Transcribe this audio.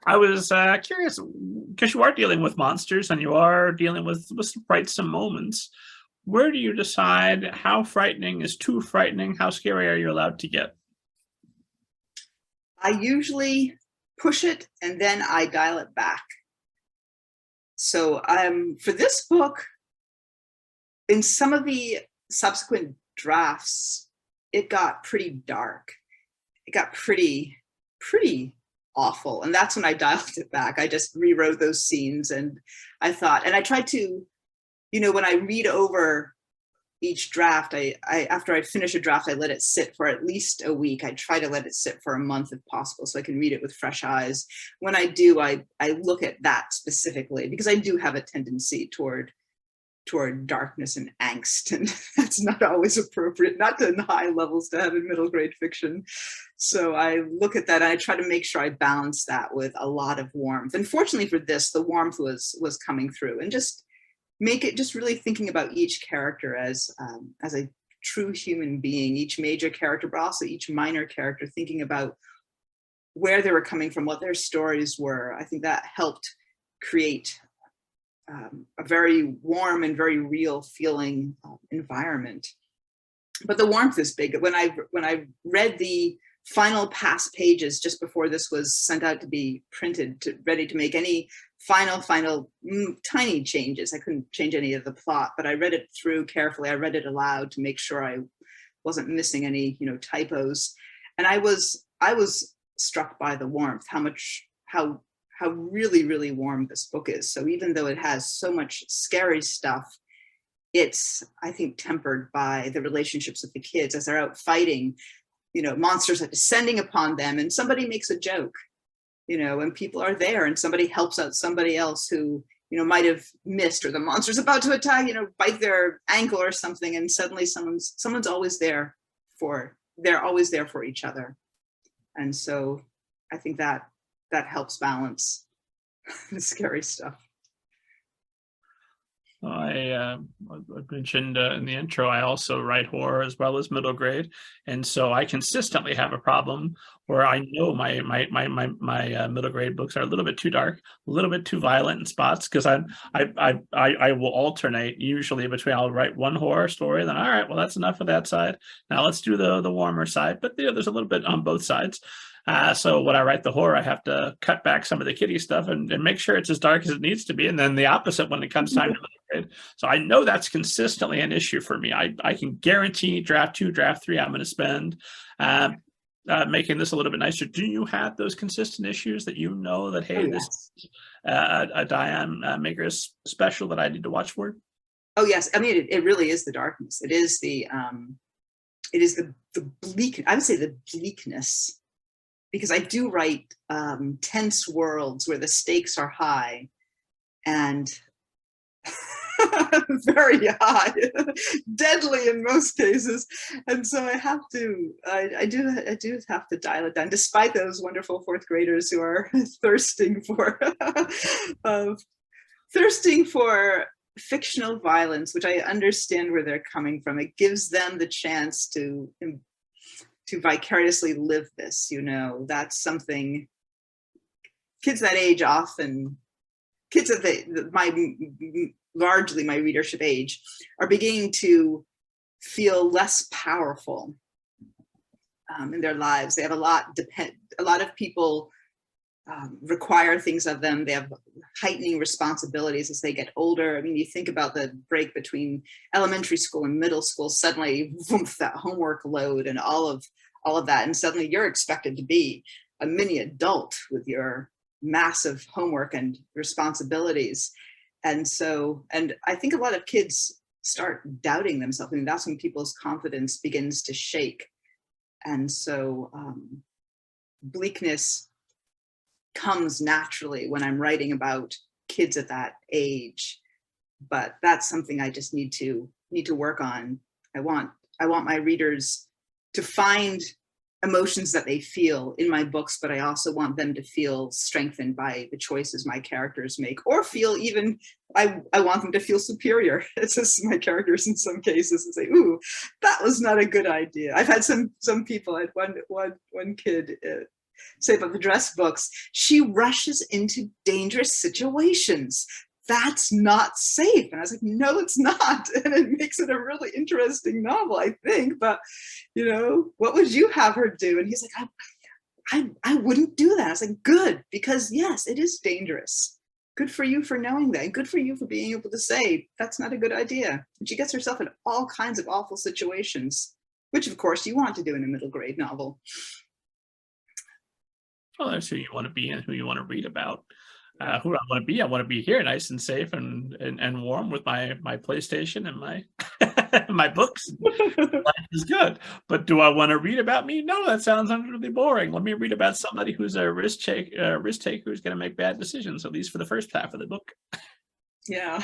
I was curious because you are dealing with monsters and you are dealing with some frightsome moments. Where do you decide how frightening is too frightening? How scary are you allowed to get? I usually push it and then I dial it back. So for this book, in some of the subsequent drafts, it got pretty dark. It got pretty awful. And that's when I dialed it back. I just rewrote those scenes and I thought, and I tried to, when I read over each draft, I after I finish a draft, I let it sit for at least a week. I try to let it sit for a month if possible, so I can read it with fresh eyes. When I do, I look at that specifically because I do have a tendency toward darkness and angst, and that's not always appropriate, not to high levels to have in middle grade fiction. So I look at that and I try to make sure I balance that with a lot of warmth. And fortunately for this, the warmth was coming through, and just make it just really thinking about each character as a true human being, each major character, but also each minor character, thinking about where they were coming from, what their stories were. I think that helped create a very warm and very real feeling environment. But the warmth is big. When I read the final pass pages just before this was sent out to be printed, ready to make any final tiny changes. I couldn't change any of the plot, but I read it through carefully. I read it aloud to make sure I wasn't missing any, typos. And I was struck by the warmth, how really, really warm this book is. So even though it has so much scary stuff, it's, I think, tempered by the relationships of the kids as they're out fighting. Monsters are descending upon them and somebody makes a joke, and people are there and somebody helps out somebody else who, might have missed, or the monster's about to attack, bite their ankle or something. And suddenly someone's always there they're always there for each other. And so I think that helps balance the scary stuff. I mentioned in the intro, I also write horror as well as middle grade, and so I consistently have a problem where I know my middle grade books are a little bit too dark, a little bit too violent in spots, because I will alternate usually between, I'll write one horror story, then all right, well that's enough of that side. Now let's do the warmer side, but there's a little bit on both sides. So when I write the horror, I have to cut back some of the kiddie stuff and make sure it's as dark as it needs to be. And then the opposite when it comes time to middle grade. So I know that's consistently an issue for me. I can guarantee draft 2, draft 3, I'm going to spend making this a little bit nicer. Do you have those consistent issues that that, hey, this is a Diane Magras special that I need to watch for? Oh, yes. I mean, it really is the darkness. It is the bleak, I would say the bleakness, because I do write tense worlds where the stakes are high and very high, deadly in most cases. And so I do have to dial it down, despite those wonderful fourth graders who are thirsting for fictional violence, which I understand where they're coming from. It gives them the chance to vicariously live this, that's something kids that age often, kids that largely my readership age, are beginning to feel less powerful in their lives. They have a lot of people require things of them. They have heightening responsibilities as they get older. I mean, you think about the break between elementary school and middle school, suddenly that homework load and all of that, and suddenly you're expected to be a mini adult with your massive homework and responsibilities. And I think a lot of kids start doubting themselves. I mean, that's when people's confidence begins to shake. And so bleakness comes naturally when I'm writing about kids at that age, but that's something I just need to work on. I want my readers to find emotions that they feel in my books, but I also want them to feel strengthened by the choices my characters make, or feel even, I want them to feel superior. It's just my characters in some cases and say, ooh, that was not a good idea. I've had some people, I had one kid say about the dress books, she rushes into dangerous situations. That's not safe. And I was like, no, it's not. And it makes it a really interesting novel, I think. But, you know, what would you have her do? And he's like, I wouldn't do that. I was like, good, because yes, it is dangerous. Good for you for knowing that. Good for you for being able to say, that's not a good idea. And she gets herself in all kinds of awful situations, which of course you want to do in a middle grade novel. Well, that's who you want to be and who you want to read about. Who I want to be here, nice and safe and warm with my PlayStation and my my books. Life is good. But do I want to read about me? No, that sounds really boring. Let me read about somebody who's a risk taker who's going to make bad decisions, at least for the first half of the book. Yeah.